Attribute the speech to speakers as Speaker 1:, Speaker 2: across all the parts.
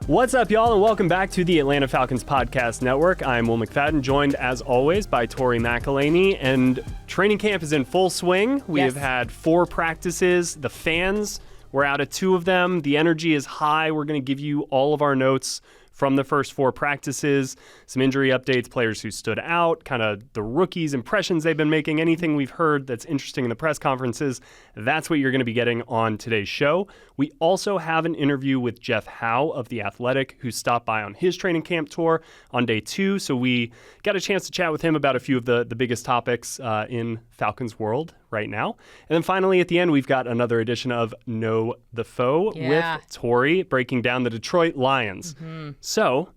Speaker 1: What's up, y'all, and welcome back to the Atlanta Falcons Podcast Network. I'm Will McFadden, joined as always by Tori McElhaney, and training camp is in full swing. We have had 4 practices. The fans were out at 2 of them. The energy is high. We're going to give you all of our notes from the first 4 practices, some injury updates, players who stood out, kind of the rookies' impressions they've been making, anything we've heard that's interesting in the press conferences. That's what you're going to be getting on today's show. We also have an interview with Jeff Howe of The Athletic, who stopped by on his training camp tour on day 2. So we got a chance to chat with him about a few of the biggest topics in Falcons world right now. And then finally, at the end, we've got another edition of Know the Foe with Tori breaking down the Detroit Lions. So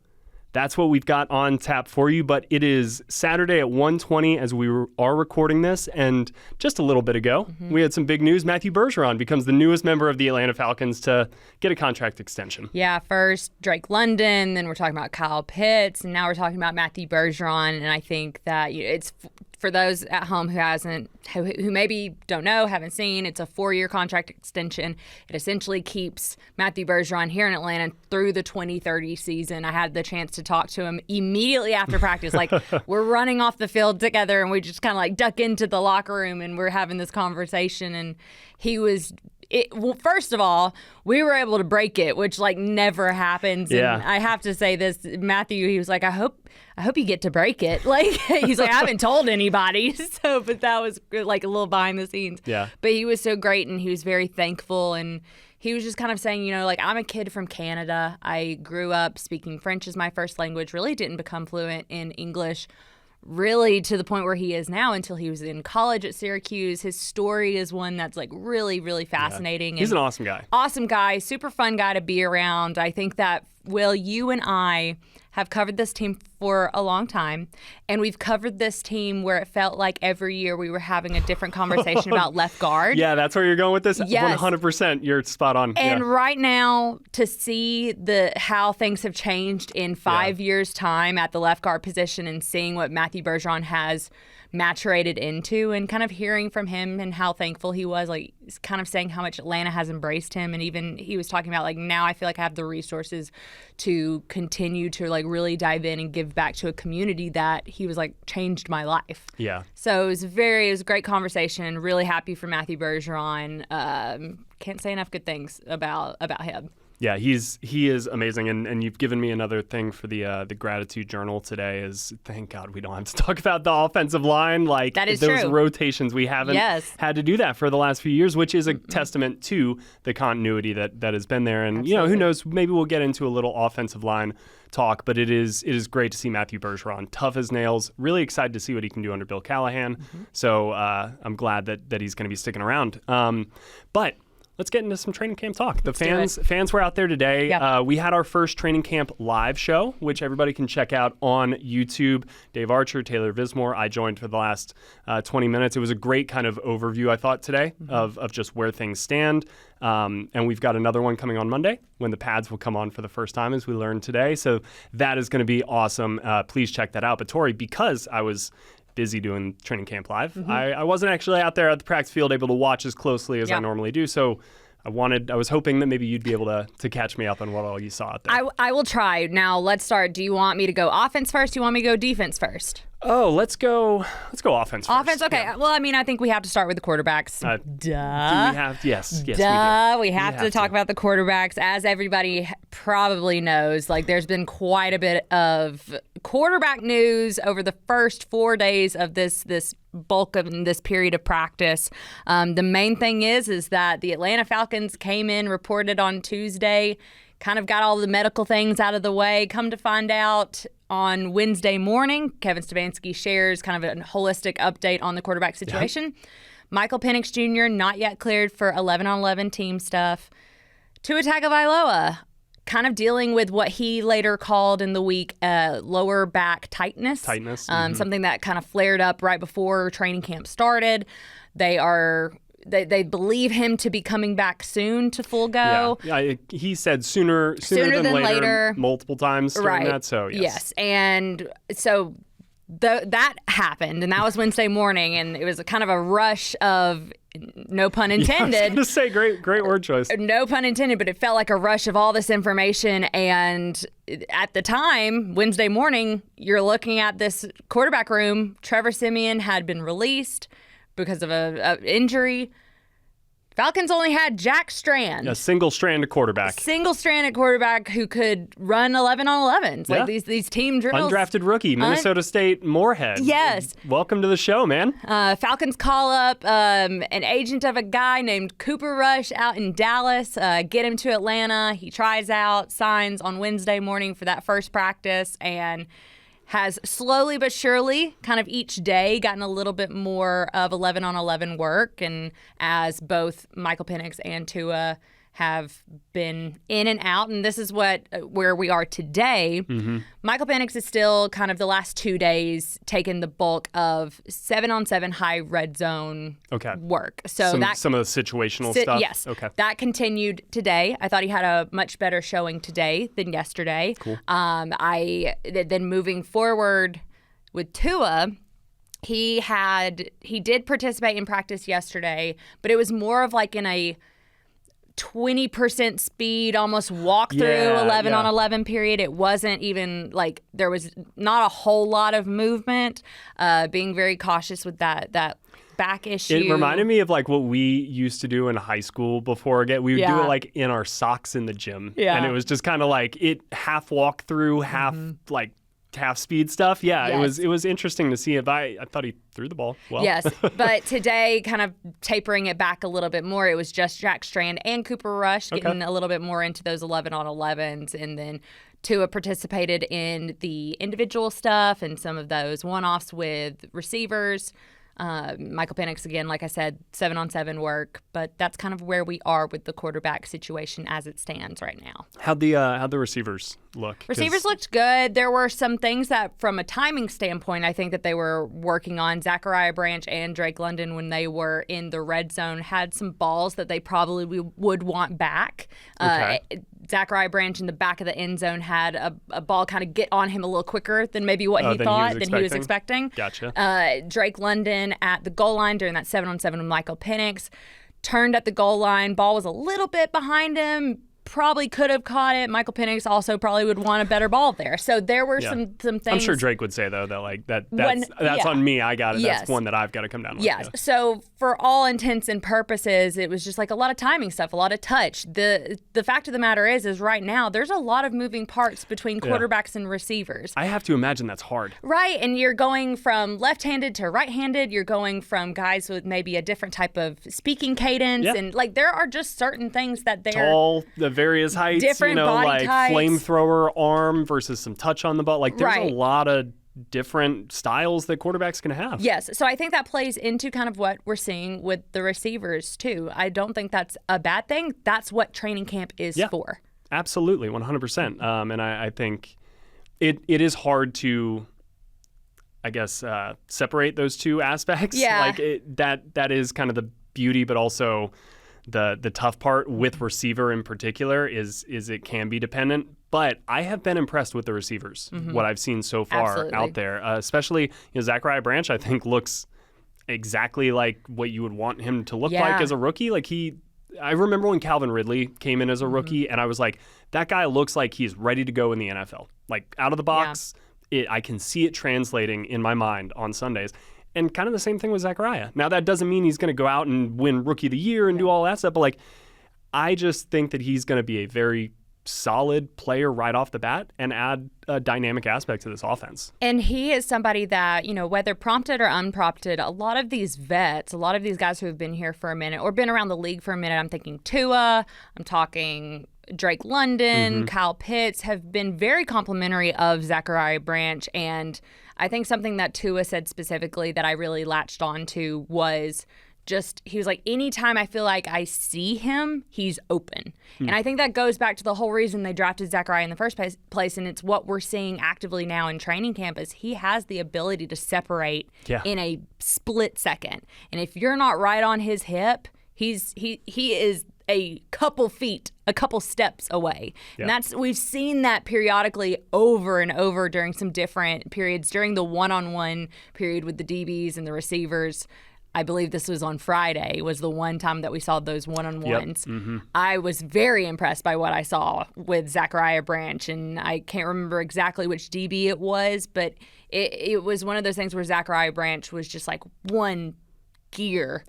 Speaker 1: that's what we've got on tap for you, but it is Saturday at 1:20 as we are recording this, and just a little bit ago, we had some big news. Matthew Bergeron becomes the newest member of the Atlanta Falcons to get a contract extension. Yeah, first Drake London, then we're talking about Kyle Pitts, and now we're talking about Matthew Bergeron, and I think that it's for those at home who maybe don't know, haven't seen, it's a 4-year contract extension. It essentially keeps Matthew Bergeron here in Atlanta through the 2030 season. I had the chance to talk to him immediately after practice. Like, we're running off the field together, and we just kind of like duck into the locker room, and we're having this conversation, and he was... well, first of all, we were able to break it, which like never happens. And I have to say this, Matthew, he was like, I hope you get to break it. Like, he's like, I haven't told anybody. So, but that was like a little behind the scenes. Yeah. But he was so great, and he was very thankful, and he was just kind of saying, like, I'm a kid from Canada. I grew up speaking French as my first language, really didn't become fluent in English really to the point where he is now until he was in college at Syracuse. His story is one that's like really, really fascinating. He's an awesome guy. Awesome guy, super fun guy to be around. I think that, Will, you and I have covered this team for a long time, and we've covered this team where it felt like every year we were having a different conversation about left guard. Yeah, that's where you're going with this? Yes. 100%. You're spot on. And right now, to see how things have changed in 5 years' time at the left guard position and seeing what Matthew Bergeron has maturated into, and kind of hearing from him and how thankful he was, like kind of saying how much Atlanta has embraced him. And even he was talking about like, now I feel like I have the resources to continue to like really dive in and give back to a community that he was like changed my life. Yeah. So it was a great conversation. Really happy for Matthew Bergeron. Can't say enough good things about him. Yeah, he is amazing, and you've given me another thing for the gratitude journal today. Is thank God we don't have to talk about the offensive line, like that is those true. Rotations. We haven't had to do that for the last few years, which is a testament to the continuity that has been there. And who knows? Maybe we'll get into a little offensive line talk, but it is great to see Matthew Bergeron, tough as nails. Really excited to see what he can do under Bill Callahan. So I'm glad that he's going to be sticking around. But let's get into some training camp talk. The fans were out there today. Yep. We had our first training camp live show, which everybody can check out on YouTube. Dave Archer, Taylor Vismore, I joined for the last 20 minutes. It was a great kind of overview, I thought, today of just where things stand. And we've got another one coming on Monday when the pads will come on for the first time, as we learned today. So that is going to be awesome. Please check that out. But Tori, because I was busy doing training camp live, I wasn't actually out there at the practice field able to watch as closely as I normally do. So I was hoping that maybe you'd be able to catch me up on what all you saw out there. I will try. Now let's start. Do you want me to go offense first? Do you want me to go defense first? Oh, let's go offense first. Offense, okay. Yeah. Well, I mean, I think we have to start with the quarterbacks. Duh. Do we have? Yes. Duh. We have to talk about the quarterbacks. As everybody probably knows, like there's been quite a bit of quarterback news over the first 4 days of this bulk of this period of practice. The main thing is that the Atlanta Falcons came in, reported on Tuesday, kind of got all the medical things out of the way. Come to find out, on Wednesday morning, Kevin Stefanski shares kind of a holistic update on the quarterback situation. Yep. Michael Penix Jr. not yet cleared for 11-on-11 team stuff. Tua Tagovailoa kind of dealing with what he later called in the week lower back tightness. Something that kind of flared up right before training camp started. They believe him to be coming back soon to full go. Yeah, he said sooner than later multiple times during that. So yes. And so
Speaker 2: that happened, and that was Wednesday morning, and it was a kind of a rush of, no pun intended.
Speaker 1: Yeah, I was going to say, great word choice.
Speaker 2: No pun intended, but it felt like a rush of all this information. And at the time, Wednesday morning, you're looking at this quarterback room. Trevor Siemian had been released because of a injury. Falcons only had Jack Strand.
Speaker 1: A single-stranded quarterback.
Speaker 2: Single-stranded quarterback who could run 11 on 11s. Like these team drills.
Speaker 1: Undrafted rookie, Minnesota State Moorhead.
Speaker 2: Yes.
Speaker 1: Welcome to the show, man.
Speaker 2: Falcons call up an agent of a guy named Cooper Rush out in Dallas, get him to Atlanta. He tries out, signs on Wednesday morning for that first practice, and has slowly but surely, kind of each day, gotten a little bit more of 11 on 11 work. And as both Michael Penix and Tua have been in and out, and this is where we are today. Mm-hmm. Michael Penix is still kind of the last 2 days taking the bulk of 7-on-7 high red zone work. So
Speaker 1: some of the situational stuff.
Speaker 2: Yes.
Speaker 1: Okay.
Speaker 2: That continued today. I thought he had a much better showing today than yesterday.
Speaker 1: Cool.
Speaker 2: Then moving forward with Tua, he did participate in practice yesterday, but it was more of like in a 20% speed, almost walk through 11 on 11 period. It wasn't even like there was not a whole lot of movement, being very cautious with that back issue.
Speaker 1: It reminded me of like what we used to do in high school before. We would do it like in our socks in the gym. Yeah. And it was just kind of like half walk through, half like half speed stuff. Yeah, yes. It was interesting to see. I thought he threw the ball well.
Speaker 2: Yes, but today, kind of tapering it back a little bit more, it was just Jack Strand and Cooper Rush getting a little bit more into those 11 on 11s, and then Tua participated in the individual stuff and some of those one-offs with receivers. Michael Penix, again, like I said, 7-on-7 work, but that's kind of where we are with the quarterback situation as it stands right now.
Speaker 1: How'd the receivers look?
Speaker 2: Receivers looked good. There were some things that, from a timing standpoint, I think that they were working on. Zachariah Branch and Drake London, when they were in the red zone, had some balls that they probably would want back. Zachariah Branch in the back of the end zone had a ball kind of get on him a little quicker than maybe what he was expecting.
Speaker 1: Gotcha.
Speaker 2: Drake London at the goal line during that 7-on-7 with Michael Penix turned at the goal line. Ball was a little bit behind him. Probably could have caught it. Michael Penix also probably would want a better ball there. So there were some things.
Speaker 1: I'm sure Drake would say though that like that's on me. I got it.
Speaker 2: Yes.
Speaker 1: That's one that I've got to come down with.
Speaker 2: Yes. Yeah. So for all intents and purposes, it was just like a lot of timing stuff, a lot of touch. The fact of the matter is right now there's a lot of moving parts between quarterbacks and receivers.
Speaker 1: I have to imagine that's hard.
Speaker 2: Right, and you're going from left-handed to right-handed. You're going from guys with maybe a different type of speaking cadence, and like there are just certain things that they're
Speaker 1: tall, the various heights,
Speaker 2: different body
Speaker 1: like
Speaker 2: types.
Speaker 1: Flamethrower arm versus some touch on the ball. Like there's a lot of different styles that quarterbacks can have.
Speaker 2: Yes, so I think that plays into kind of what we're seeing with the receivers too. I don't think that's a bad thing. That's what training camp is for.
Speaker 1: Absolutely, 100%. And I think it is hard to, I guess, separate those two aspects.
Speaker 2: Yeah.
Speaker 1: Like that is kind of the beauty, but also the tough part with receiver in particular is it can be dependent. But I have been impressed with the receivers, what I've seen so far out there. Especially, Zachariah Branch, I think, looks exactly like what you would want him to look like as a rookie. Like I remember when Calvin Ridley came in as a rookie, and I was like, that guy looks like he's ready to go in the NFL. Like, out of the box, I can see it translating in my mind on Sundays. And kind of the same thing with Zachariah. Now, that doesn't mean he's going to go out and win Rookie of the Year and do all that stuff, but like, I just think that he's going to be a very solid player right off the bat and add a dynamic aspect to this offense.
Speaker 2: And he is somebody that, whether prompted or unprompted, a lot of these vets, a lot of these guys who have been here for a minute or been around the league for a minute, I'm thinking Tua, I'm talking Drake London, Kyle Pitts, have been very complimentary of Zachariah Branch. And I think something that Tua said specifically that I really latched on to was he was like, anytime I feel like I see him, he's open. And I think that goes back to the whole reason they drafted Zachariah in the first place, and it's what we're seeing actively now in training camp is he has the ability to separate in a split second. And if you're not right on his hip, he is a couple feet, a couple steps away. Yeah. And we've seen that periodically over and over during some different periods. During the one-on-one period with the DBs and the receivers, I believe this was on Friday, was the one time that we saw those one-on-ones. Yep. Mm-hmm. I was very impressed by what I saw with Zachariah Branch, and I can't remember exactly which DB it was, but it was one of those things where Zachariah Branch was just like one gear,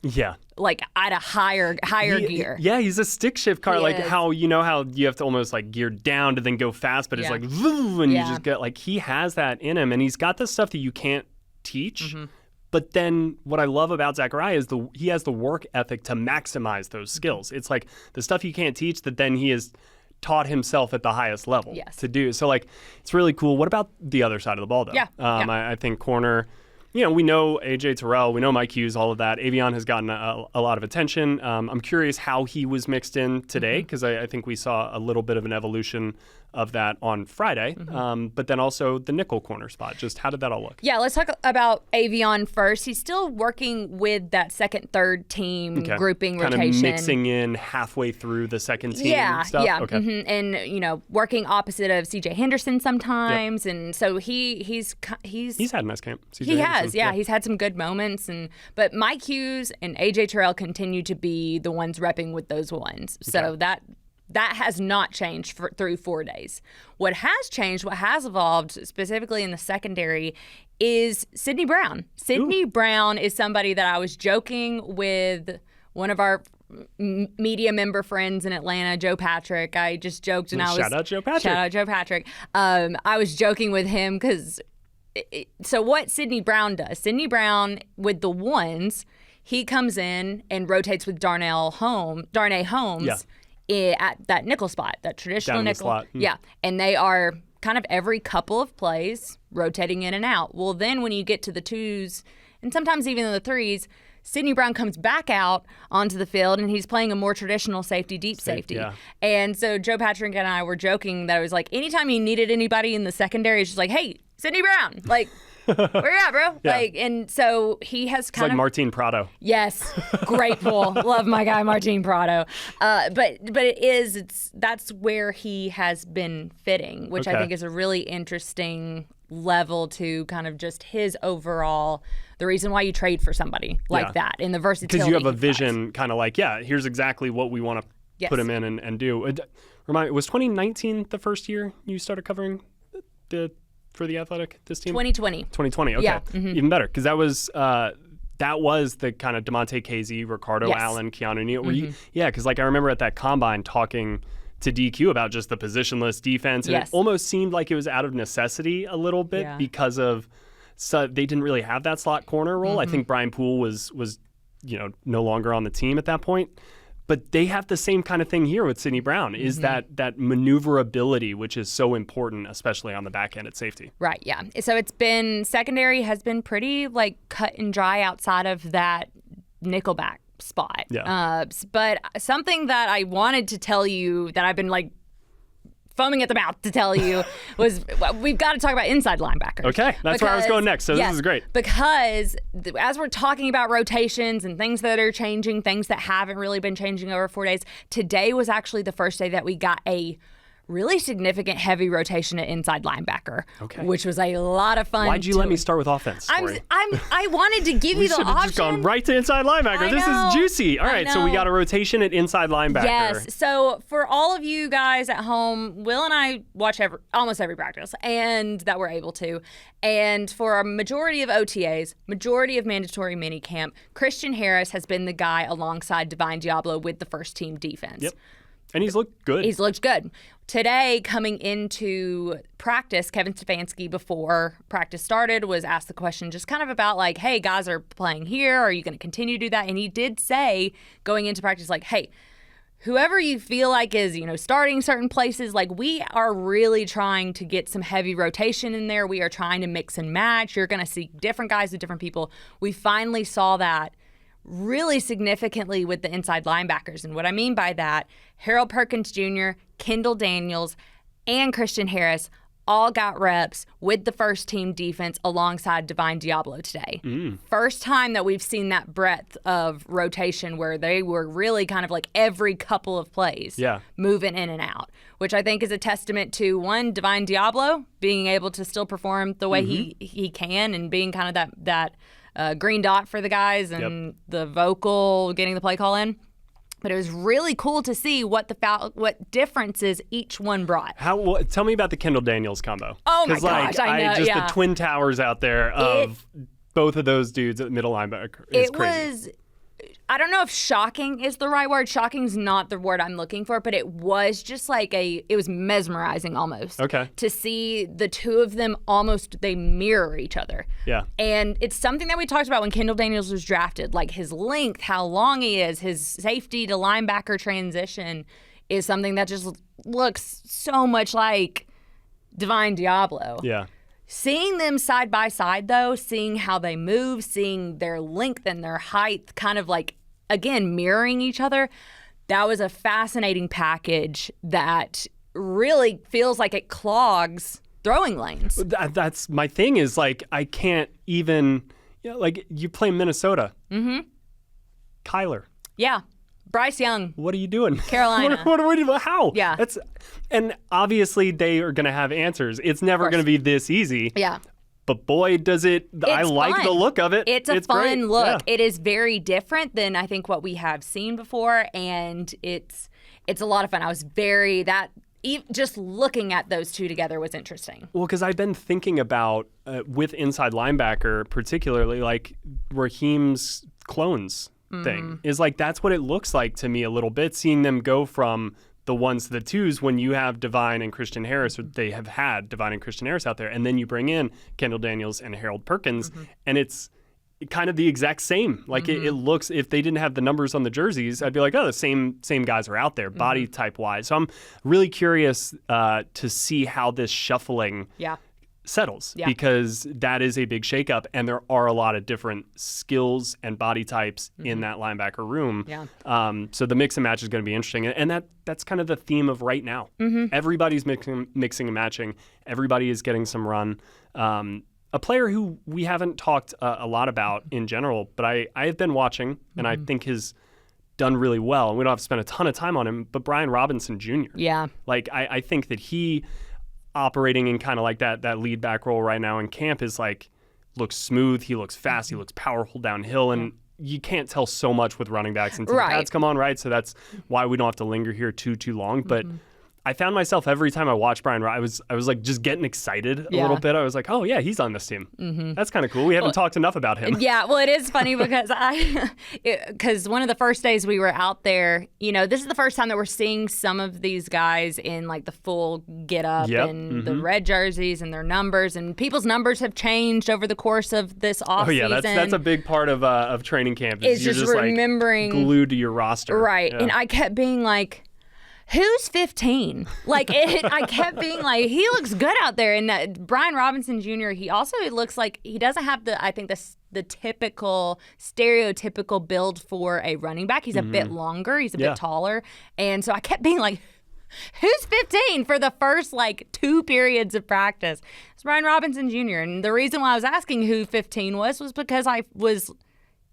Speaker 2: like at a higher gear.
Speaker 1: Yeah, he's a stick shift car, like how you have to almost like gear down to then go fast, but it's like vroom, and you just get like, he has that in him, and he's got the stuff that you can't teach. Mm-hmm. But then what I love about Zachariah is he has the work ethic to maximize those skills. It's like the stuff you can't teach that then he has taught himself at the highest level to do. So like, it's really cool. What about the other side of the ball though? I think corner, we know AJ Terrell, we know Mike Hughes, all of that. Avion has gotten a lot of attention. I'm curious how he was mixed in today, because I think we saw a little bit of an evolution of that on Friday. Mm-hmm. But then also the nickel corner spot. Just how did that all look?
Speaker 2: Yeah, let's talk about Avion first. He's still working with that second, third team grouping rotation.
Speaker 1: Kind of mixing in halfway through the second team stuff?
Speaker 2: Yeah. Okay. Mm-hmm. And, working opposite of CJ Henderson sometimes. Yep. And so he's
Speaker 1: had a nice camp. CJ
Speaker 2: he has, yeah. He's had some good moments. But Mike Hughes and AJ Terrell continue to be the ones repping with those ones. So that has not changed through 4 days. What has changed, what has evolved, specifically in the secondary, is Sydney Brown. Sydney Brown is somebody that I was joking with one of our media member friends in Atlanta, Joe Patrick. I just joked, and
Speaker 1: Shout out Joe Patrick.
Speaker 2: Shout out Joe Patrick. I was joking with him because so what Sydney Brown does, Sydney Brown with the ones, he comes in and rotates with Darnay Holmes. At that nickel spot, that traditional nickel.
Speaker 1: Slot.
Speaker 2: Yeah. And they are kind of every couple of plays rotating in and out. Well, then when you get to the twos and sometimes even the threes, Sydney Brown comes back out onto the field, and he's playing a more traditional safety, deep safety. Yeah. And so Joe Patrick and I were joking that it was like anytime he needed anybody in the secondary, it's just like, hey, Sydney Brown, like, where you at, bro?
Speaker 1: Yeah.
Speaker 2: Like, and so he has kind of
Speaker 1: like Martin Prado.
Speaker 2: Yes, grateful. Love my guy Martin Prado. But that's where he has been fitting, which I think is a really interesting level to kind of just his overall, the reason why you trade for somebody like that in the versatility.
Speaker 1: Because you have a vision, kind of like, here's exactly what we want to put him in and do. Was 2019 the first year you started covering for the Athletic, this team?
Speaker 2: 2020.
Speaker 1: Okay.
Speaker 2: Yeah. Mm-hmm.
Speaker 1: Even better, because that was the kind of DeMonte Casey, Ricardo Allen, Keanu Neal. Because like I remember at that combine talking to DQ about just the positionless defense, and it almost seemed like it was out of necessity a little bit because of they didn't really have that slot corner role. I think Brian Poole was no longer on the team at that point. But they have the same kind of thing here with Sydney Brown, is that maneuverability, which is so important, especially on the back end at safety.
Speaker 2: Right, yeah. So secondary has been pretty like cut and dry outside of that nickelback spot.
Speaker 1: Yeah.
Speaker 2: But something that I wanted to tell you that I've been like foaming at the mouth to tell you was we've got to talk about inside linebackers.
Speaker 1: Okay, that's where I was going next, so this is great.
Speaker 2: Because as we're talking about rotations and things that are changing, things that haven't really been changing over 4 days, today was actually the first day that we got a really significant heavy rotation at inside linebacker, which was a lot of fun.
Speaker 1: Why'd you let me start with offense, Tori?
Speaker 2: I wanted to give you the option. We should have just
Speaker 1: gone right to inside linebacker. This is juicy. All right, so we got a rotation at inside linebacker.
Speaker 2: Yes. So for all of you guys at home, Will and I watch almost every practice, and that we're able to. And for a majority of OTAs, majority of mandatory minicamp, Christian Harris has been the guy alongside Divine Diablo with the first team defense.
Speaker 1: Yep. And he's looked good.
Speaker 2: He's looked good. Today, coming into practice, Kevin Stefanski, before practice started, was asked the question just kind of about like, hey, guys are playing here. Are you going to continue to do that? And he did say going into practice, like, hey, whoever you feel like is, starting certain places, like we are really trying to get some heavy rotation in there. We are trying to mix and match. You're going to see different guys with different people. We finally saw that really significantly with the inside linebackers. And what I mean by that, Harold Perkins Jr., Kendall Daniels, and Christian Harris all got reps with the first team defense alongside Divine Diablo today. First time that we've seen that breadth of rotation where they were really kind of like every couple of plays moving in and out, which I think is a testament to, one, Divine Diablo being able to still perform the way he can and being kind of that green dot for the guys and the vocal getting the play call in. But it was really cool to see what differences each one brought.
Speaker 1: Tell me about the Kendall Daniels combo.
Speaker 2: Oh my gosh, I know.
Speaker 1: Just the twin towers out there of both of those dudes at the middle linebacker is crazy.
Speaker 2: I don't know if shocking is the right word. Shocking's not the word I'm looking for, but it was just like it was mesmerizing almost.
Speaker 1: Okay.
Speaker 2: To see the two of them they mirror each other.
Speaker 1: Yeah.
Speaker 2: And it's something that we talked about when Kendall Daniels was drafted, like his length, how long he is, his safety to linebacker transition is something that just looks so much like Divine Diablo.
Speaker 1: Yeah.
Speaker 2: Seeing them side by side, though, seeing how they move, seeing their length and their height kind of like, again, mirroring each other, that was a fascinating package that really feels like it clogs throwing lanes.
Speaker 1: That's my thing is, like, I can't even, like, you play Minnesota. Kyler.
Speaker 2: Yeah. Bryce Young.
Speaker 1: What are you doing?
Speaker 2: Carolina.
Speaker 1: what are we doing? How?
Speaker 2: Yeah.
Speaker 1: And obviously they are going to have answers. It's never going to be this easy.
Speaker 2: Yeah.
Speaker 1: But boy, does it, I like the look of it.
Speaker 2: It's a fun
Speaker 1: great.
Speaker 2: look.
Speaker 1: Yeah.
Speaker 2: It is very different than I think what we have seen before. And it's a lot of fun. I was just looking at those two together was interesting.
Speaker 1: Well, because I've been thinking about, with inside linebacker, particularly like Raheem's clones thing, is like that's what it looks like to me a little bit, seeing them go from the ones to the twos when you have Divine and Christian Harris, or they have had Divine and Christian Harris out there, and then you bring in Kendall Daniels and Harold Perkins, and it's kind of the exact same. Like it looks, if they didn't have the numbers on the jerseys, I'd be like, oh, the same guys are out there, body type wise. So I'm really curious to see how this shuffling settles, because that is a big shakeup, and there are a lot of different skills and body types in that linebacker room. So the mix and match is going to be interesting, and that's kind of the theme of right now. Everybody's mixing and matching. Everybody is getting some run. A player who we haven't talked a lot about in general, but I have been watching, and I think has done really well, and we don't have to spend a ton of time on him, but Brian Robinson Jr.
Speaker 2: Yeah.
Speaker 1: Like, I think that he operating in kind of like that lead back role right now in camp is like, looks smooth, he looks fast, he looks powerful downhill, and you can't tell so much with running backs until the pads come on, right? So that's why we don't have to linger here too long. But I found myself every time I watched Brian, I was like just getting excited a little bit. I was like, oh yeah, he's on this team. That's kind of cool. We haven't talked enough about him.
Speaker 2: Yeah, well, it is funny because because one of the first days we were out there, this is the first time that we're seeing some of these guys in like the full get up and the red jerseys and their numbers, and people's numbers have changed over the course of this offseason.
Speaker 1: Oh yeah, that's a big part of training camp.
Speaker 2: It's
Speaker 1: you're
Speaker 2: just remembering,
Speaker 1: like glued to your roster.
Speaker 2: Right,
Speaker 1: yeah.
Speaker 2: and I kept being like, who's 15? Like, I kept being like, he looks good out there. And Brian Robinson Jr., he also looks like he doesn't have the typical, stereotypical build for a running back. He's a bit longer. He's a bit taller. And so I kept being like, who's 15 for the first, 2 periods of practice? It's Brian Robinson Jr. And the reason why I was asking who 15 was because I was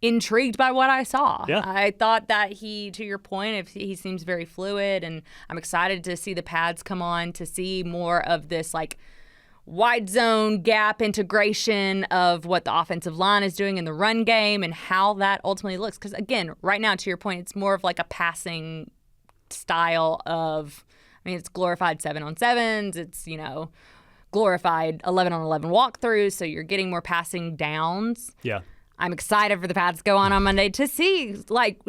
Speaker 2: intrigued by what I saw.
Speaker 1: Yeah.
Speaker 2: I thought that he, to your point, he seems very fluid, and I'm excited to see the pads come on, to see more of this wide zone gap integration of what the offensive line is doing in the run game and how that ultimately looks. Because again, right now, to your point, it's more of like a passing style of, it's glorified 7-on-7s. It's, glorified 11-on-11 walkthroughs. So you're getting more passing downs.
Speaker 1: Yeah.
Speaker 2: I'm excited for the pads to go on Monday to see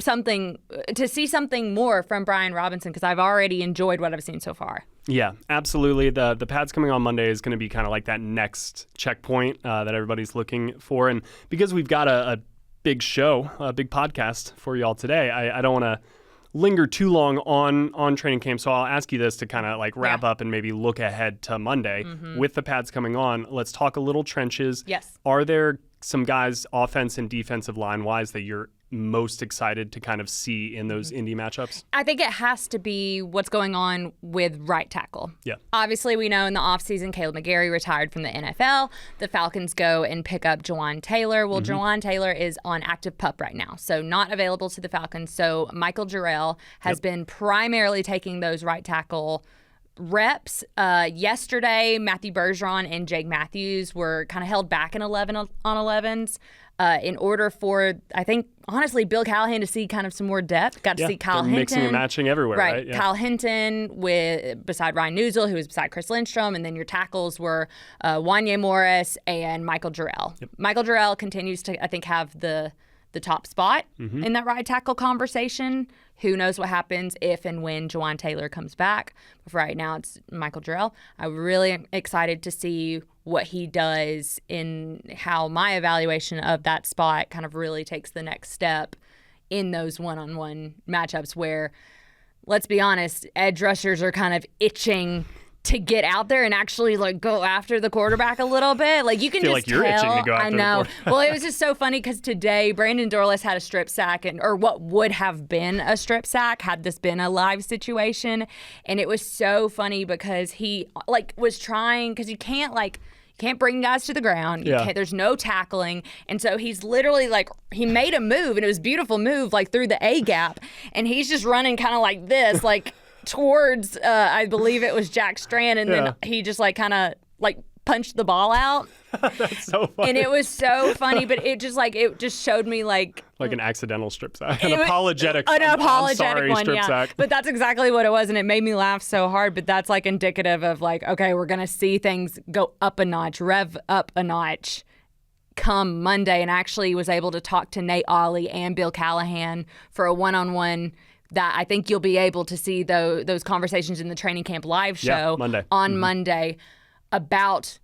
Speaker 2: something more from Brian Robinson, because I've already enjoyed what I've seen so far.
Speaker 1: Yeah, absolutely. The pads coming on Monday is going to be kind of like that next checkpoint that everybody's looking for. And because we've got a big show, a big podcast for y'all today, I don't want to linger too long on training camp. So I'll ask you this to kind of wrap up and maybe look ahead to Monday. With the pads coming on, let's talk a little trenches.
Speaker 2: Yes.
Speaker 1: Are there some guys, offense and defensive line wise, that you're most excited to kind of see in those Indy matchups?
Speaker 2: I think it has to be what's going on with right tackle.
Speaker 1: Yeah.
Speaker 2: Obviously, we know in the offseason, Caleb McGarry retired from the NFL. The Falcons go and pick up Jawan Taylor. Well, Jawan Taylor is on active PUP right now, so not available to the Falcons. So Michael Jarrell has been primarily taking those right tackle reps. Yesterday, Matthew Bergeron and Jake Matthews were kind of held back in 11 on 11s in order for, I think, honestly, Bill Callahan to see kind of some more depth. Got to see Kyle Hinton.
Speaker 1: Mixing and matching everywhere, right?
Speaker 2: Yeah. Kyle Hinton beside Ryan Newsel, who was beside Chris Lindstrom, and then your tackles were Wanye Morris and Michael Jarrell. Michael Jarrell continues to, I think, have the top spot in that right tackle conversation. Who knows what happens if and when Jawan Taylor comes back. But for right now, it's Michael Jarrell. I'm really excited to see what he does in how my evaluation of that spot kind of really takes the next step in those one-on-one matchups where, let's be honest, edge rushers are kind of itching to get out there and actually like go after the quarterback a little bit. Like you can just
Speaker 1: you're
Speaker 2: tell.
Speaker 1: Itching to go after
Speaker 2: I know.
Speaker 1: The quarterback.
Speaker 2: Well, it was just so funny because today Brandon Dorless had a strip sack or what would have been a strip sack had this been a live situation, and it was so funny because he was trying because you can't bring guys to the ground. There's no tackling. And so he's literally he made a move, and it was a beautiful move, through the A gap. And he's just running kind of like this, towards, I believe it was Jack Strand. And then he just punched the ball out.
Speaker 1: That's so funny.
Speaker 2: And it was so funny, but it just showed me
Speaker 1: like an accidental strip sack, an
Speaker 2: apologetic
Speaker 1: one,
Speaker 2: strip
Speaker 1: sack.
Speaker 2: But that's exactly what it was, and it made me laugh so hard. But that's indicative of okay, we're gonna see things go up a notch, rev up a notch come Monday. And actually was able to talk to Nate Ollie and Bill Callahan for a one-on-one that I think you'll be able to see those conversations in the training camp live show on Monday about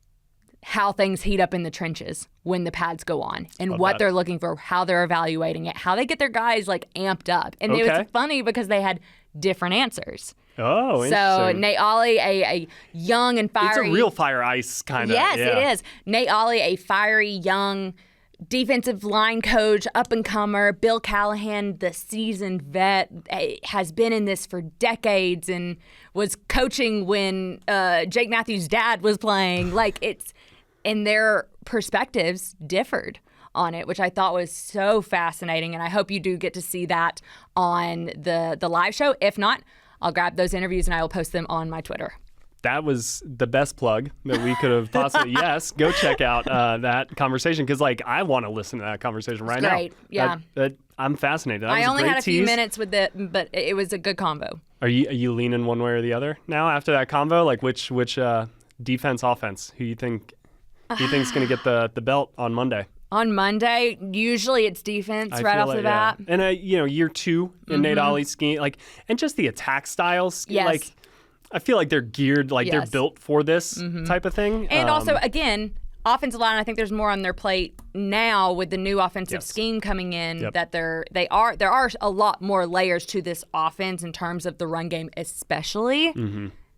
Speaker 2: how things heat up in the trenches when the pads go on and what they're looking for, how they're evaluating it, how they get their guys amped up. And it was funny because they had different answers.
Speaker 1: Oh, interesting.
Speaker 2: So Nate Ollie, a young and fiery...
Speaker 1: It's a real fire ice kind of.
Speaker 2: Yes, it is. Nate Ollie, a fiery, young defensive line coach, up-and-comer. Bill Callahan, the seasoned vet, has been in this for decades and was coaching when Jake Matthews' dad was playing. And their perspectives differed on it, which I thought was so fascinating. And I hope you do get to see that on the live show. If not, I'll grab those interviews and I will post them on my Twitter.
Speaker 1: That was the best plug that we could have possibly. Yes, go check out that conversation because, I want to listen to that conversation right now.
Speaker 2: Great, yeah.
Speaker 1: I'm fascinated.
Speaker 2: I only had a few minutes with it, but it was a good convo.
Speaker 1: Are you leaning one way or the other now after that convo? Which defense, offense? Who you think is going to get the belt on Monday?
Speaker 2: On Monday, usually it's defense right off the bat.
Speaker 1: Yeah. And year two in Nate Ollie's scheme, and just the attack styles.
Speaker 2: Yes.
Speaker 1: I feel like they're geared, they're built for this type of thing.
Speaker 2: And also, again, offensive line, I think there's more on their plate now with the new offensive scheme coming in that there are a lot more layers to this offense in terms of the run game, especially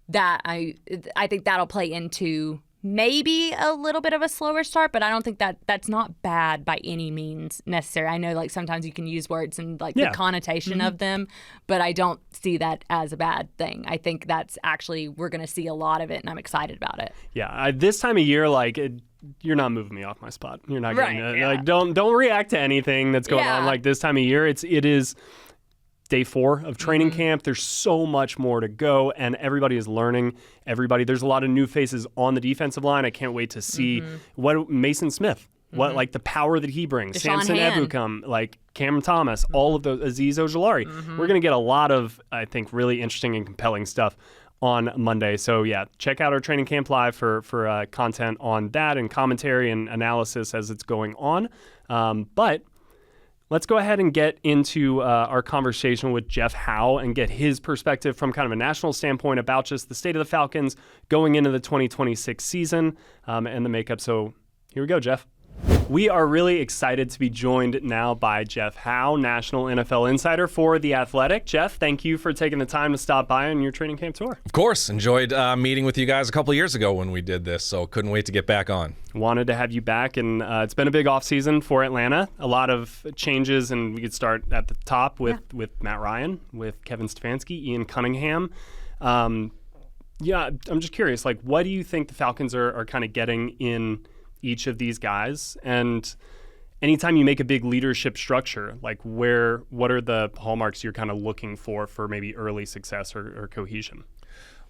Speaker 2: that I think that'll play into maybe a little bit of a slower start, but I don't think that's not bad by any means necessary. I know sometimes you can use words and the connotation of them, but I don't see that as a bad thing. I think that's actually, we're going to see a lot of it, and I'm excited about it.
Speaker 1: Yeah, this time of year, you're not moving me off my spot. You're not getting it.
Speaker 2: Yeah.
Speaker 1: Don't react to anything that's going on this time of year. It is day 4 of training camp. There's so much more to go, and everybody is learning. There's a lot of new faces on the defensive line. I can't wait to see what Mason Smith, what the power that he brings.
Speaker 2: Deshaun
Speaker 1: Samson
Speaker 2: Hand.
Speaker 1: Ebukam, Cameron Thomas, all of those, Aziz Ojulari. We're going to get a lot of, I think, really interesting and compelling stuff on Monday. So check out our training camp live for content on that and commentary and analysis as it's going on. But let's go ahead and get into our conversation with Jeff Howe and get his perspective from kind of a national standpoint about just the state of the Falcons going into the 2026 season and the makeup. So here we go, Jeff. We are really excited to be joined now by Jeff Howe, National NFL Insider for The Athletic. Jeff, thank you for taking the time to stop by on your training camp tour.
Speaker 3: Of course. Enjoyed meeting with you guys a couple years ago when we did this, so couldn't wait to get back on.
Speaker 1: Wanted to have you back, and it's been a big offseason for Atlanta. A lot of changes, and we could start at the top with Matt Ryan, with Kevin Stefanski, Ian Cunningham. I'm just curious, like, what do you think the Falcons are kind of getting in each of these guys? And anytime you make a big leadership structure, like what are the hallmarks you're kind of looking for maybe early success or cohesion?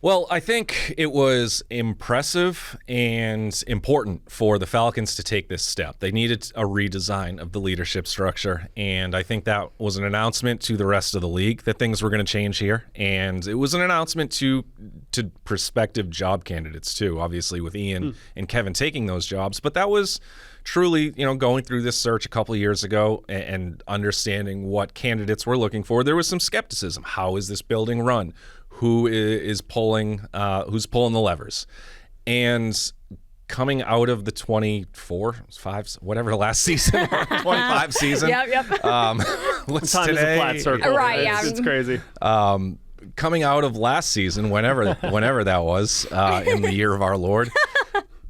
Speaker 3: Well, I think it was impressive and important for the Falcons to take this step. They needed a redesign of the leadership structure, and I think that was an announcement to the rest of the league that things were going to change here. And it was an announcement to prospective job candidates too, obviously with Ian and Kevin taking those jobs. But that was truly, going through this search a couple of years ago and understanding what candidates were looking for. There was some skepticism. How is this building run? Who's pulling the levers? And coming out of the 25 season, 25 season.
Speaker 2: Yep.
Speaker 1: What's today? Is a flat circle.
Speaker 2: Right,
Speaker 1: It's crazy.
Speaker 3: Coming out of last season, whenever that was, in the year of our Lord,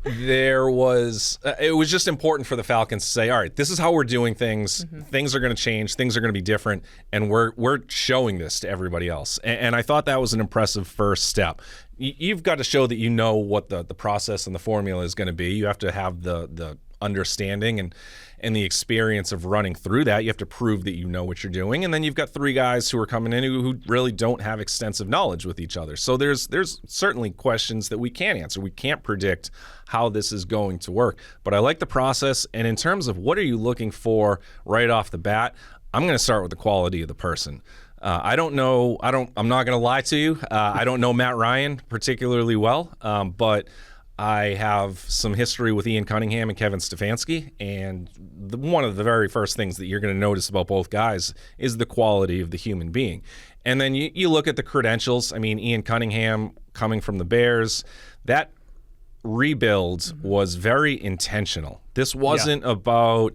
Speaker 3: it was just important for the Falcons to say, all right, this is how we're doing things. Things are going to change. Things are going to be different. And we're showing this to everybody else. And I thought that was an impressive first step. You've got to show that you know what the process and the formula is going to be. You have to have the understanding and the experience of running through that. You have to prove that you know what you're doing. And then you've got three guys who are coming in who really don't have extensive knowledge with each other. So there's certainly questions that we can't answer. We can't predict how this is going to work. But I like the process. And in terms of what are you looking for right off the bat, I'm going to start with the quality of the person. I'm not going to lie to you. I don't know Matt Ryan particularly well, but I have some history with Ian Cunningham and Kevin Stefanski, and one of the very first things that you're going to notice about both guys is the quality of the human being. And then you look at the credentials. I mean, Ian Cunningham coming from the Bears, that rebuild was very intentional. This wasn't about,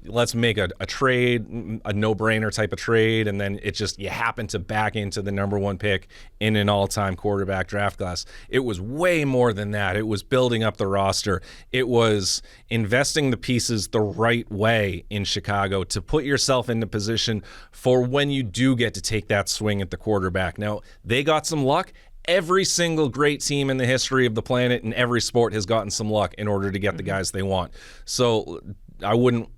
Speaker 3: let's make a trade, a no-brainer type of trade, and then you happen to back into the number one pick in an all-time quarterback draft class. It was way more than that. It was building up the roster. It was investing the pieces the right way in Chicago to put yourself into position for when you do get to take that swing at the quarterback. Now, they got some luck. Every single great team in the history of the planet in every sport has gotten some luck in order to get the guys they want. So I wouldn't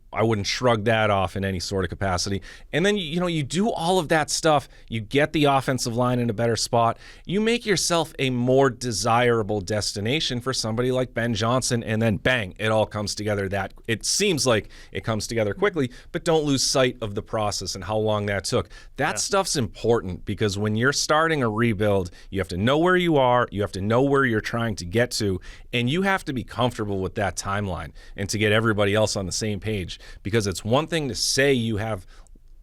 Speaker 3: shrug that off in any sort of capacity. And then, you do all of that stuff. You get the offensive line in a better spot. You make yourself a more desirable destination for somebody like Ben Johnson, and then bang, it all comes together. That it seems like it comes together quickly, but don't lose sight of the process and how long that took. That stuff's important because when you're starting a rebuild, you have to know where you are, you have to know where you're trying to get to, and you have to be comfortable with that timeline and to get everybody else on the same page. Because it's one thing to say you have,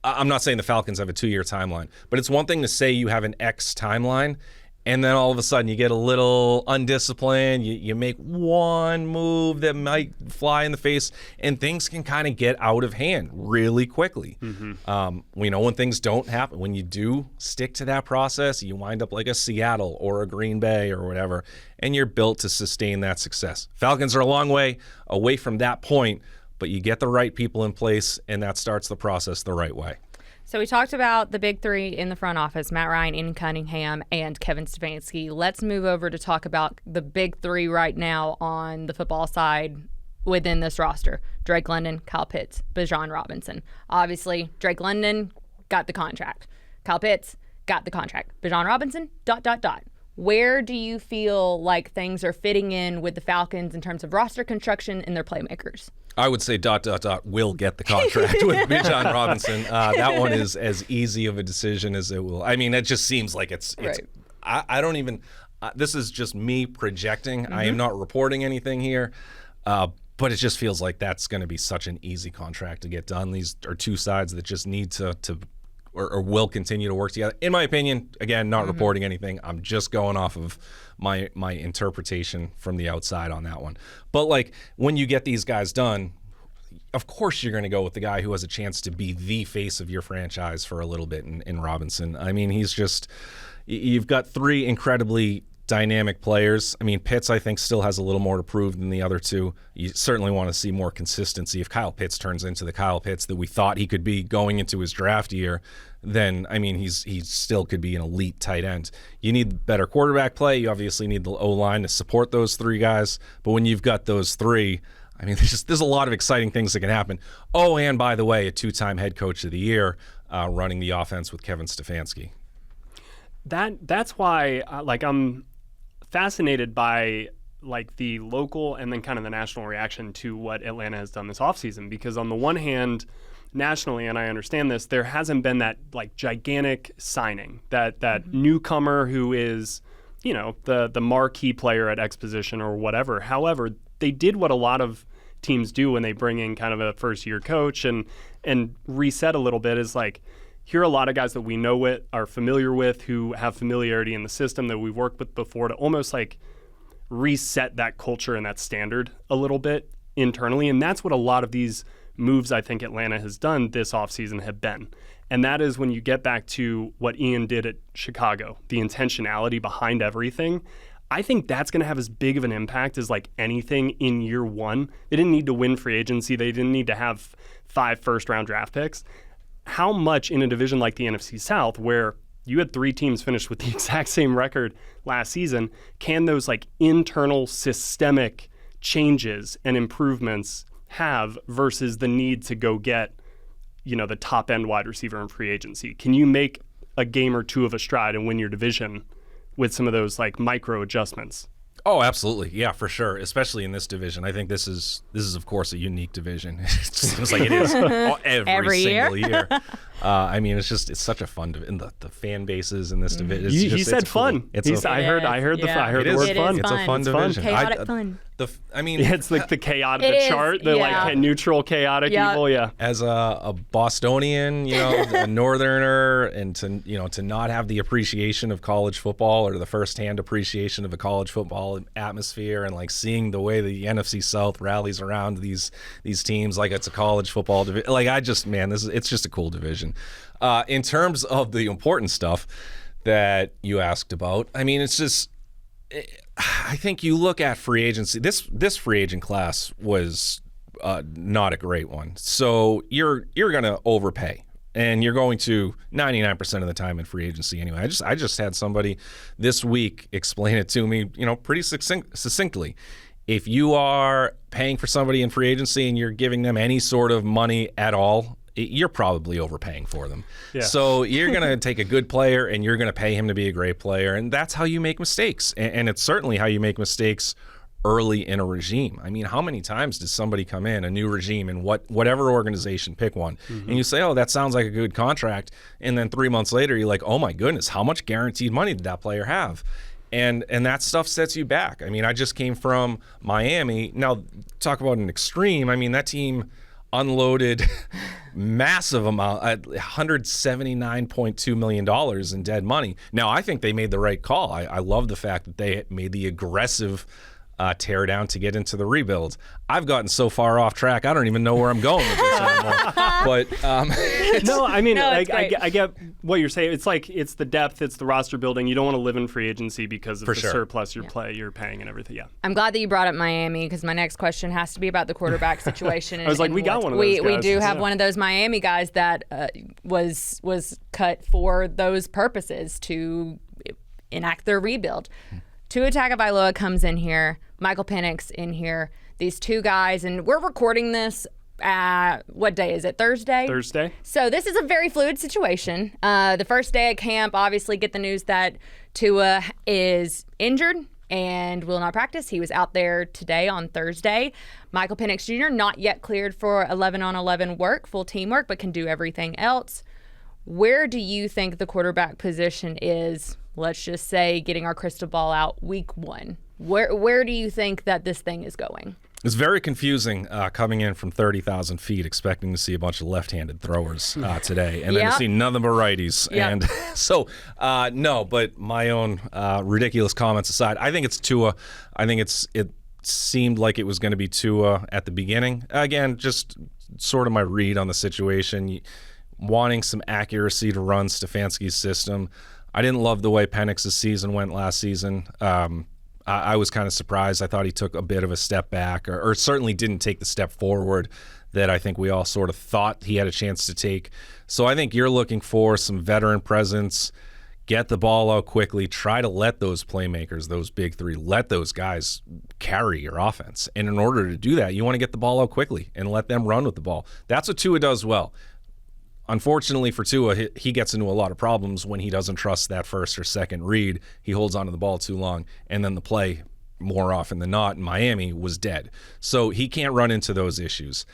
Speaker 3: I'm not saying the Falcons have a 2-year timeline, but it's one thing to say you have an X timeline, and then all of a sudden you get a little undisciplined, you make one move that might fly in the face, and things can kind of get out of hand really quickly. We know when things don't happen, when you do stick to that process, you wind up like a Seattle or a Green Bay or whatever, and you're built to sustain that success. Falcons are a long way away from that point, but you get the right people in place, and that starts the process the right way.
Speaker 2: So we talked about the big three in the front office, Matt Ryan, Ian Cunningham, and Kevin Stefanski. Let's move over to talk about the big three right now on the football side within this roster. Drake London, Kyle Pitts, Bergeron Robinson. Obviously, Drake London got the contract. Kyle Pitts got the contract. Bergeron Robinson, ... Where do you feel like things are fitting in with the Falcons in terms of roster construction and their playmakers?
Speaker 3: I would say ... will get the contract with Bijan Robinson. That one is as easy of a decision as it will. I mean, it just seems like it's
Speaker 2: right.
Speaker 3: I don't even, this is just me projecting. I am not reporting anything here. But it just feels like that's going to be such an easy contract to get done. These are two sides that just need to or will continue to work together. In my opinion, again, not reporting anything. I'm just going off of my interpretation from the outside on that one. But like when you get these guys done, of course you're going to go with the guy who has a chance to be the face of your franchise for a little bit in Robinson. I mean, you've got three incredibly dynamic players. I mean, Pitts, I think, still has a little more to prove than the other two. You certainly want to see more consistency. If Kyle Pitts turns into the Kyle Pitts that we thought he could be going into his draft year, then, I mean, he still could be an elite tight end. You need better quarterback play. You obviously need the O-line to support those three guys. But when you've got those three, I mean, there's a lot of exciting things that can happen. Oh, and by the way, a 2-time head coach of the year running the offense with Kevin Stefanski.
Speaker 1: That's why, I'm fascinated by the local and then kind of the national reaction to what Atlanta has done this offseason, because on the one hand, nationally, and I understand this, there hasn't been that gigantic signing, that newcomer who is, the marquee player at X position or whatever. However, they did what a lot of teams do when they bring in kind of a first-year coach and reset a little bit, is here are a lot of guys that we know are familiar with, who have familiarity in the system that we've worked with before, to almost reset that culture and that standard a little bit internally. And that's what a lot of these moves I think Atlanta has done this offseason have been. And that is when you get back to what Ian did at Chicago, the intentionality behind everything. I think that's going to have as big of an impact as anything in year one. They didn't need to win free agency. They didn't need to have 5 first-round draft picks. How much in a division like the NFC South, where you had 3 teams finish with the exact same record last season, can those internal systemic changes and improvements have versus the need to go get, the top-end wide receiver in free agency? Can you make a game or two of a stride and win your division with some of those micro adjustments?
Speaker 3: Oh, absolutely. Yeah, for sure. Especially in this division. I think this is of course a unique division. It seems like it is every single year. I mean, it's such a fun division. The fan bases in this division.
Speaker 1: He said fun. I heard the word fun.
Speaker 3: It's a fun division.
Speaker 2: Chaotic fun.
Speaker 1: It's the chaotic, the chart, neutral chaotic evil. Yeah.
Speaker 3: As a Bostonian, a northerner, and to not have the appreciation of college football or the firsthand appreciation of a college football atmosphere, and seeing the way the NFC South rallies around these teams like it's a college football division. It's just a cool division. In terms of the important stuff that you asked about, I mean, it's just. I think you look at free agency. This free agent class was not a great one. So you're going to overpay, and you're going to 99% of the time in free agency anyway. I just had somebody this week explain it to me, pretty succinctly. If you are paying for somebody in free agency and you're giving them any sort of money at all, you're probably overpaying for them. Yeah. So you're going to take a good player and you're going to pay him to be a great player. And that's how you make mistakes. And it's certainly how you make mistakes early in a regime. I mean, how many times does somebody come in, a new regime, in whatever organization, pick one, and you say, oh, that sounds like a good contract. And then 3 months later, you're like, oh my goodness, how much guaranteed money did that player have? And that stuff sets you back. I mean, I just came from Miami. Now, talk about an extreme. I mean, that team unloaded massive amount, $179.2 million in dead money. Now, I think they made the right call. I love the fact that they made the aggressive tear down to get into the rebuild. I've gotten so far off track, I don't even know where I'm going with this anymore. But
Speaker 1: no, I mean, I get what you're saying. It's the depth, it's the roster building. You don't want to live in free agency because of the surplus you're paying and everything. Yeah.
Speaker 2: I'm glad that you brought up Miami, because my next question has to be about the quarterback situation.
Speaker 1: I was we got one of those guys.
Speaker 2: We do have one of those Miami guys that was cut for those purposes to enact their rebuild. Tua Tagovailoa comes in here, Michael Penix in here, these two guys, and we're recording this what day is it? Thursday?
Speaker 1: Thursday.
Speaker 2: So this is a very fluid situation. The first day at camp, obviously get the news that Tua is injured and will not practice. He was out there today on Thursday. Michael Penix Jr. not yet cleared for 11-on-11 work, full team work, but can do everything else. Where do you think the quarterback position is, let's just say, getting our crystal ball out week one? Where do you think that this thing is going?
Speaker 3: It's very confusing coming in from 30,000 feet, expecting to see a bunch of left-handed throwers today, and then to see nothing but righties. Yep. And so, no, but my own ridiculous comments aside, I think it's Tua. I think it seemed like it was going to be Tua at the beginning. Again, just sort of my read on the situation. Wanting some accuracy to run Stefanski's system. I didn't love the way Penix's season went last season. I was kind of surprised. I thought he took a bit of a step back, or certainly didn't take the step forward that I think we all sort of thought he had a chance to take. So I think you're looking for some veteran presence, get the ball out quickly, try to let those playmakers, those big three, let those guys carry your offense. And in order to do that, you want to get the ball out quickly and let them run with the ball. That's what Tua does well. Unfortunately for Tua, he gets into a lot of problems when he doesn't trust that first or second read. He holds onto the ball too long, and then the play, more often than not, in Miami was dead. So he can't run into those issues.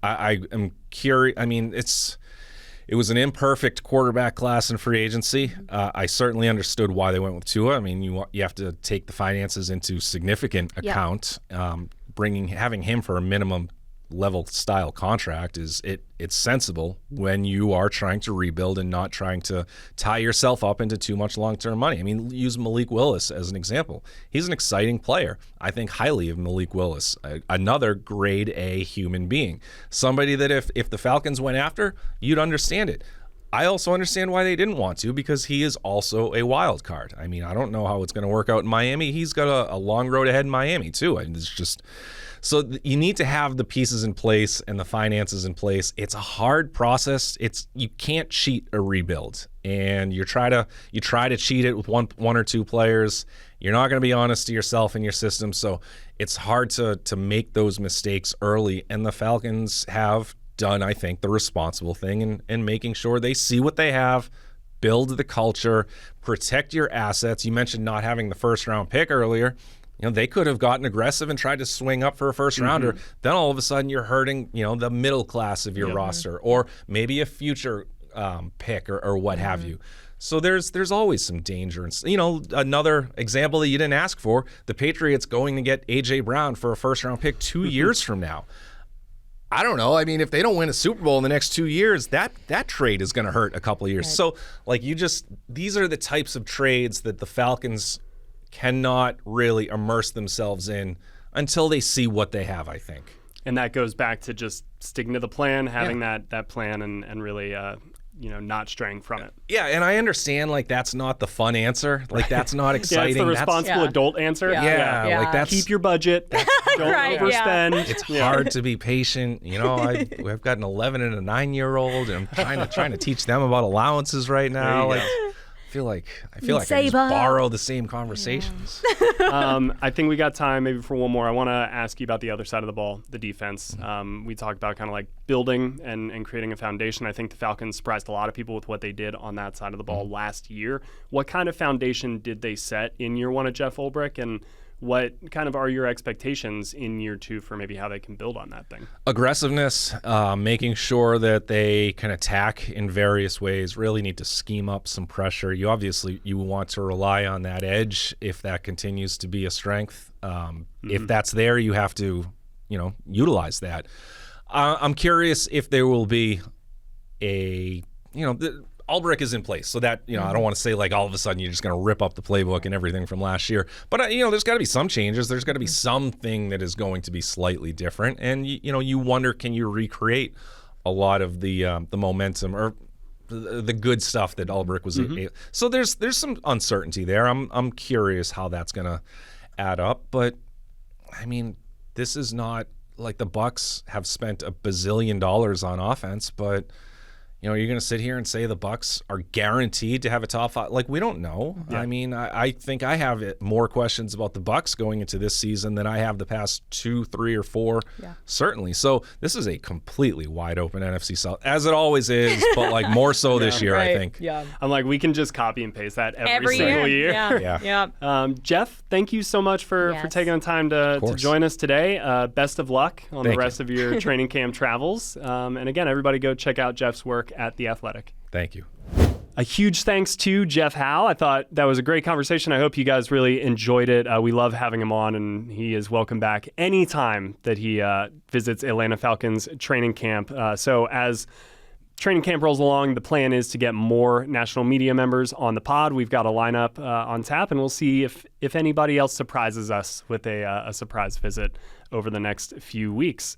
Speaker 3: I am curious. I mean, it was an imperfect quarterback class in free agency. I certainly understood why they went with Tua. I mean, you have to take the finances into significant account. Having him for a minimum level style contract it's sensible when you are trying to rebuild and not trying to tie yourself up into too much long-term money. I mean, use Malik Willis as an example. He's an exciting player. I think highly of Malik Willis, another grade A human being, somebody that if the Falcons went after, you'd understand it. I also understand why they didn't want to, because he is also a wild card. I mean, I don't know how it's going to work out in Miami. He's got a long road ahead in Miami too. And it's just so you need to have the pieces in place and the finances in place. It's a hard process. You can't cheat a rebuild, and you try to cheat it with one or two players. You're not going to be honest to yourself and your system, so it's hard to make those mistakes early. And the Falcons have done, I think, the responsible thing in making sure they see what they have, build the culture, protect your assets. You mentioned not having the first round pick earlier. They could have gotten aggressive and tried to swing up for a first rounder. Then all of a sudden you're hurting, the middle class of your roster, or maybe a future pick or what have you. So there's always some danger. And another example that you didn't ask for, the Patriots going to get A.J. Brown for a first round pick 2 years from now. I don't know. I mean, if they don't win a Super Bowl in the next 2 years, that trade is going to hurt a couple of years. Right. So these are the types of trades that the Falcons cannot really immerse themselves in until they see what they have, I think.
Speaker 1: And that goes back to just sticking to the plan, having that plan, and really not straying from it.
Speaker 3: Yeah, and I understand that's not the fun answer. That's not exciting.
Speaker 1: Yeah, it's the responsible adult answer.
Speaker 3: Yeah. That's
Speaker 1: keep your budget. Don't overspend.
Speaker 3: Yeah. It's hard to be patient. I've got an 11 and a 9-year-old, and I'm trying to teach them about allowances right now. I feel like I just borrow the same conversations.
Speaker 1: I think we got time maybe for one more. I want to ask you about the other side of the ball, the defense. We talked about kind of building and creating a foundation. I think the Falcons surprised a lot of people with what they did on that side of the ball last year. What kind of foundation did they set in year one of Jeff Ulbrich, and what kind of are your expectations in year two for maybe how they can build on that thing?
Speaker 3: Aggressiveness, making sure that they can attack in various ways, really need to scheme up some pressure. You want to rely on that edge if that continues to be a strength. If that's there, you have to, utilize that. I'm curious if there will be Ulbrich is in place, so that, I don't want to say all of a sudden you're just going to rip up the playbook and everything from last year. But, there's got to be some changes. There's got to be something that is going to be slightly different. And, you wonder, can you recreate a lot of the momentum or the good stuff that Ulbrich was So there's some uncertainty there. I'm curious how that's going to add up. But, I mean, this is not the Bucs have spent $1 bazillion on offense, but you're going to sit here and say the Bucs are guaranteed to have a top five. We don't know. Yeah. I mean, I think I have more questions about the Bucs going into this season than I have the past 2, 3, or 4, certainly. So this is a completely wide open NFC South, as it always is, but more so this year, I think.
Speaker 2: Yeah.
Speaker 1: I'm we can just copy and paste that every single year.
Speaker 2: Yeah.
Speaker 1: Jeff, thank you so much for taking the time to join us today. Best of luck on the rest of your training camp travels. And again, everybody go check out Jeff's work at The Athletic.
Speaker 3: Thank you.
Speaker 1: A huge thanks to Jeff Howe. I thought that was a great conversation. I hope you guys really enjoyed it. We love having him on, and he is welcome back anytime that he visits Atlanta Falcons training camp. So as training camp rolls along, the plan is to get more national media members on the pod. We've got a lineup on tap, and we'll see if anybody else surprises us with a surprise visit over the next few weeks.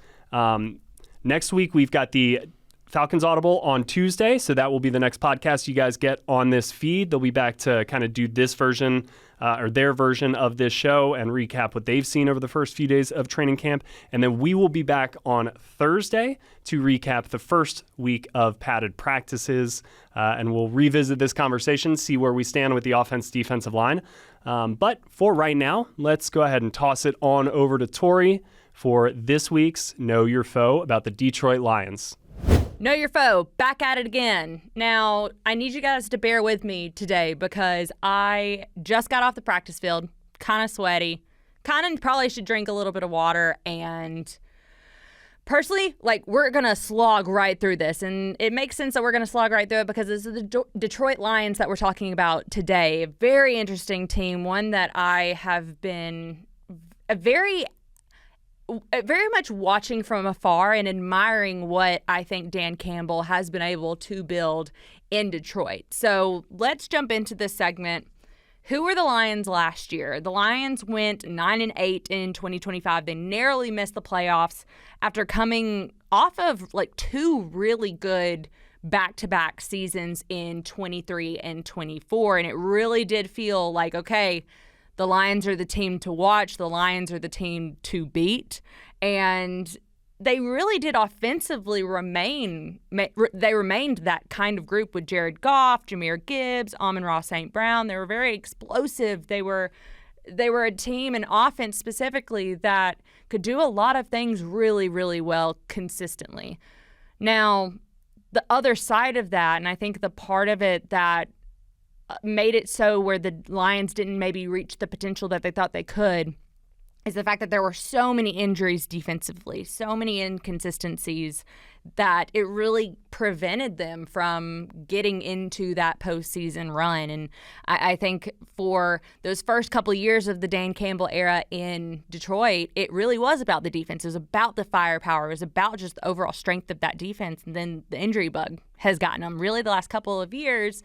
Speaker 1: Next week, we've got the Falcons Audible on Tuesday, so that will be the next podcast you guys get on this feed. They'll be back to kind of do this version or their version of this show and recap what they've seen over the first few days of training camp. And then we will be back on Thursday to recap the first week of padded practices, and we'll revisit this conversation, see where we stand with the offense-defensive line. But for right now, let's go ahead and toss it on over to Tori for this week's Know Your Foe about the Detroit Lions.
Speaker 2: Know your foe, back at it again. Now, I need you guys to bear with me today because I just got off the practice field, kind of sweaty, kind of probably should drink a little bit of water, and personally, we're going to slog right through this, and it makes sense that we're going to slog right through it because this is the Detroit Lions that we're talking about today. A very interesting team, one that I have been very much watching from afar and admiring what I think Dan Campbell has been able to build in Detroit. So let's jump into this segment. Who were the Lions last year? The Lions went 9-8 in 2025. They narrowly missed the playoffs after coming off of two really good back-to-back seasons in 23 and 24. And it really did feel like, okay, the Lions are the team to watch. The Lions are the team to beat. And they really did offensively remained that kind of group with Jared Goff, Jahmyr Gibbs, Amon-Ra St. Brown. They were very explosive. They were a team, and offense specifically, that could do a lot of things really, really well consistently. Now, the other side of that, and I think the part of it that made it so where the Lions didn't maybe reach the potential that they thought they could, is the fact that there were so many injuries defensively, so many inconsistencies, that it really prevented them from getting into that postseason run. And I think for those first couple of years of the Dan Campbell era in Detroit, it really was about the defense. It was about the firepower. It was about just the overall strength of that defense. And then the injury bug has gotten them. Really, the last couple of years,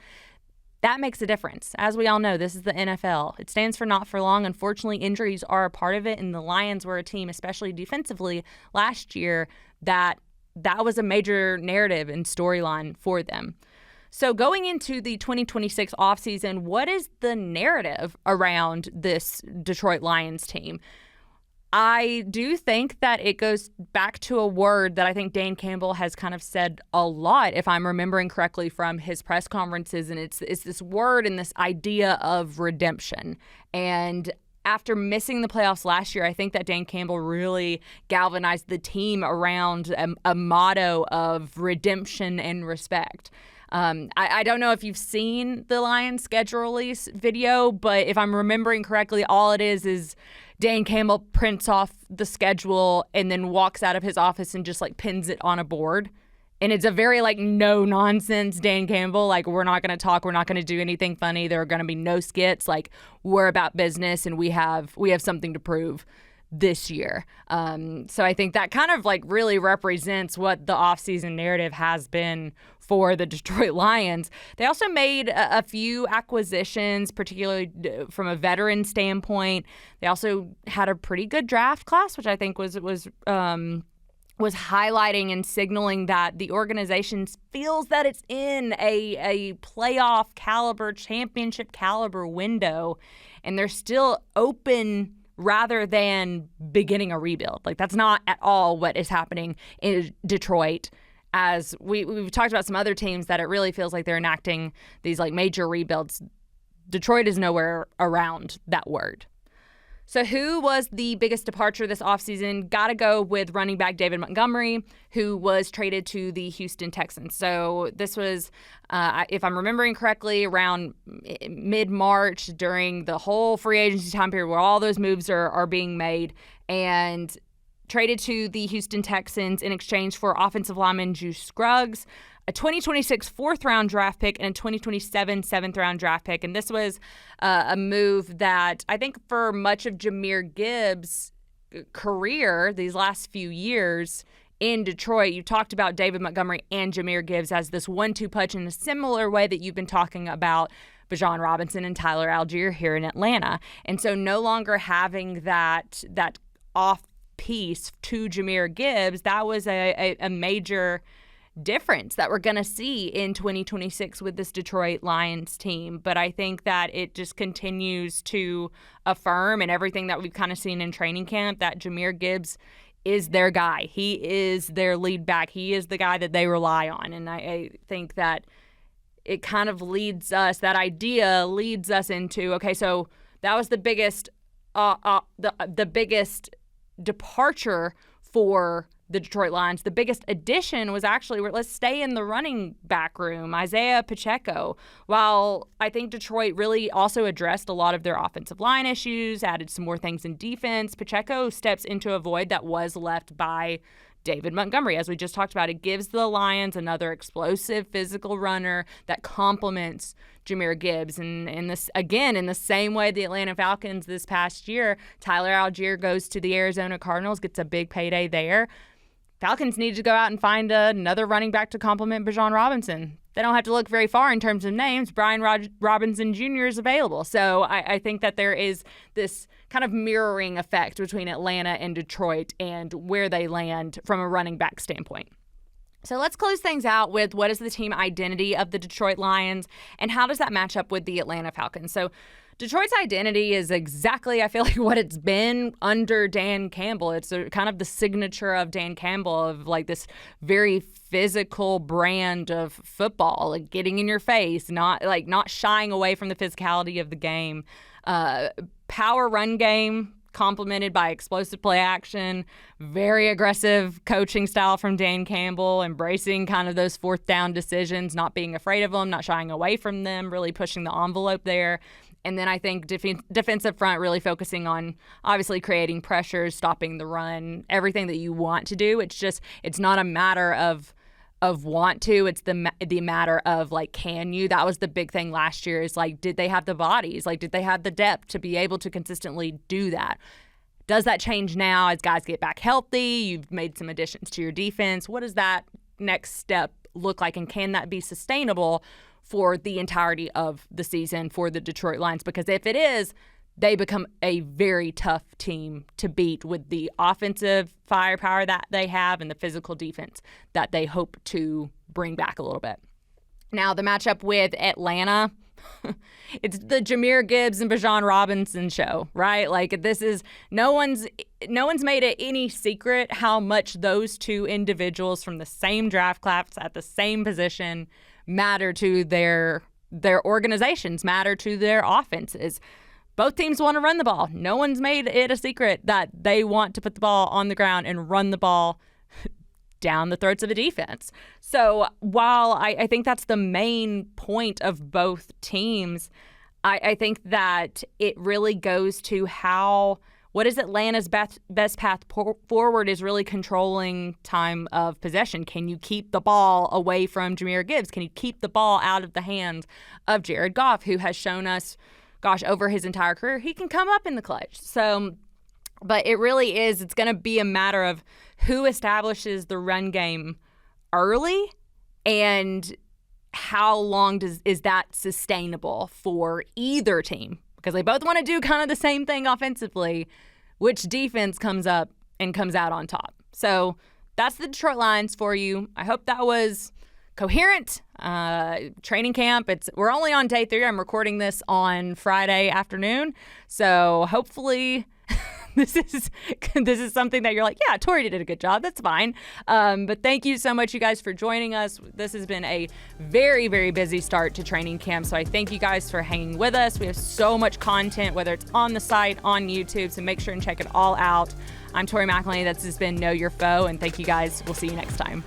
Speaker 2: that makes a difference. As we all know, this is the NFL. It stands for not for long. Unfortunately, injuries are a part of it, and the Lions were a team, especially defensively, last year, that was a major narrative and storyline for them. So going into the 2026 offseason, what is the narrative around this Detroit Lions team? I do think that it goes back to a word that I think Dan Campbell has kind of said a lot, if I'm remembering correctly from his press conferences, and it's this word and this idea of redemption. And after missing the playoffs last year, I think that Dan Campbell really galvanized the team around a motto of redemption and respect. I don't know if you've seen the Lions schedule release video, but if I'm remembering correctly, all it is Dan Campbell prints off the schedule and then walks out of his office and just pins it on a board. And it's a very no nonsense Dan Campbell. We're not going to talk. We're not going to do anything funny. There are going to be no skits. We're about business, and we have something to prove this year. So I think that kind of really represents what the offseason narrative has been for the Detroit Lions. They also made a few acquisitions, particularly from a veteran standpoint. They also had a pretty good draft class, which I think was highlighting and signaling that the organization feels that it's in a playoff caliber, championship caliber window, and they're still open rather than beginning a rebuild. That's not at all what is happening in Detroit. As we've talked about some other teams that it really feels like they're enacting these major rebuilds. Detroit is nowhere around that word. So who was the biggest departure this offseason? Got to go with running back David Montgomery, who was traded to the Houston Texans. So this was, if I'm remembering correctly, around mid-March during the whole free agency time period where all those moves are being made, and traded to the Houston Texans in exchange for offensive lineman Juice Scruggs, a 2026 fourth-round draft pick, and a 2027 seventh-round draft pick. And this was a move that I think for much of Jahmyr Gibbs' career these last few years in Detroit, you talked about David Montgomery and Jahmyr Gibbs as this 1-2 punch in a similar way that you've been talking about Bergeron Robinson and Tyler Algier here in Atlanta. And so no longer having that off piece to Jahmyr Gibbs, that was a major difference that we're going to see in 2026 with this Detroit Lions team. But I think that it just continues to affirm, and everything that we've kind of seen in training camp, that Jahmyr Gibbs is their guy. He is their lead back. He is the guy that they rely on. And I think that it kind of leads us, that idea leads us into, okay, so that was the biggest the biggest departure for the Detroit Lions. The biggest addition was actually, let's stay in the running back room, Isaiah Pacheco. While I think Detroit really also addressed a lot of their offensive line issues, added some more things in defense, Pacheco steps into a void that was left by David Montgomery. As we just talked about, it gives the Lions another explosive physical runner that complements Jahmyr Gibbs. And in this, again, in the same way the Atlanta Falcons this past year, Tyler Algier goes to the Arizona Cardinals, gets a big payday there. Falcons need to go out and find another running back to complement Bergeron Robinson. They don't have to look very far in terms of names. Brian Robinson Jr. is available. So I think that there is this kind of mirroring effect between Atlanta and Detroit and where they land from a running back standpoint. So let's close things out with what is the team identity of the Detroit Lions and how does that match up with the Atlanta Falcons? So Detroit's identity is exactly, I feel like, what it's been under Dan Campbell. It's kind of the signature of Dan Campbell, of like this very physical brand of football, like getting in your face, not shying away from the physicality of the game. Power run game complemented by explosive play action, very aggressive coaching style from Dan Campbell, embracing kind of those fourth down decisions, not being afraid of them, not shying away from them, really pushing the envelope there. And then I think defensive front really focusing on obviously creating pressures, stopping the run, everything that you want to do. It's not a matter of want to. It's the matter of like, can you? That was the big thing last year, is like, did they have the bodies? Like, did they have the depth to be able to consistently do that? Does that change now as guys get back healthy? You've made some additions to your defense. What does that next step look like? And can that be sustainable for the entirety of the season for the Detroit Lions? Because if it is, they become a very tough team to beat with the offensive firepower that they have and the physical defense that they hope to bring back a little bit. Now, the matchup with Atlanta, it's the Jahmyr Gibbs and Bergeron Robinson show, right? Like, this is no one's made it any secret how much those two individuals from the same draft class at the same position matter to their organizations, matter to their offenses. Both teams want to run the ball. No one's made it a secret that they want to put the ball on the ground and run the ball down the throats of the defense. So while I think that's the main point of both teams, I think that it really goes to what is Atlanta's best path forward is really controlling time of possession. Can you keep the ball away from Jahmyr Gibbs? Can you keep the ball out of the hands of Jared Goff, who has shown us, over his entire career, he can come up in the clutch. So, but it really is, it's going to be a matter of who establishes the run game early and how long is that sustainable for either team, because they both want to do kind of the same thing offensively. Which defense comes up and comes out on top? So that's the Detroit Lions for you. I hope that was coherent. Training camp, we're only on day 3. I'm recording this on Friday afternoon, so hopefully this is something that you're like, yeah, Tori did a good job. That's fine. But thank you so much, you guys, for joining us. This has been a very, very busy start to training camp, so I thank you guys for hanging with us. We have so much content, whether it's on the site, on YouTube, so make sure and check it all out. I'm Tori McElhaney. That's just been Know Your Foe, and thank you guys. We'll see you next time.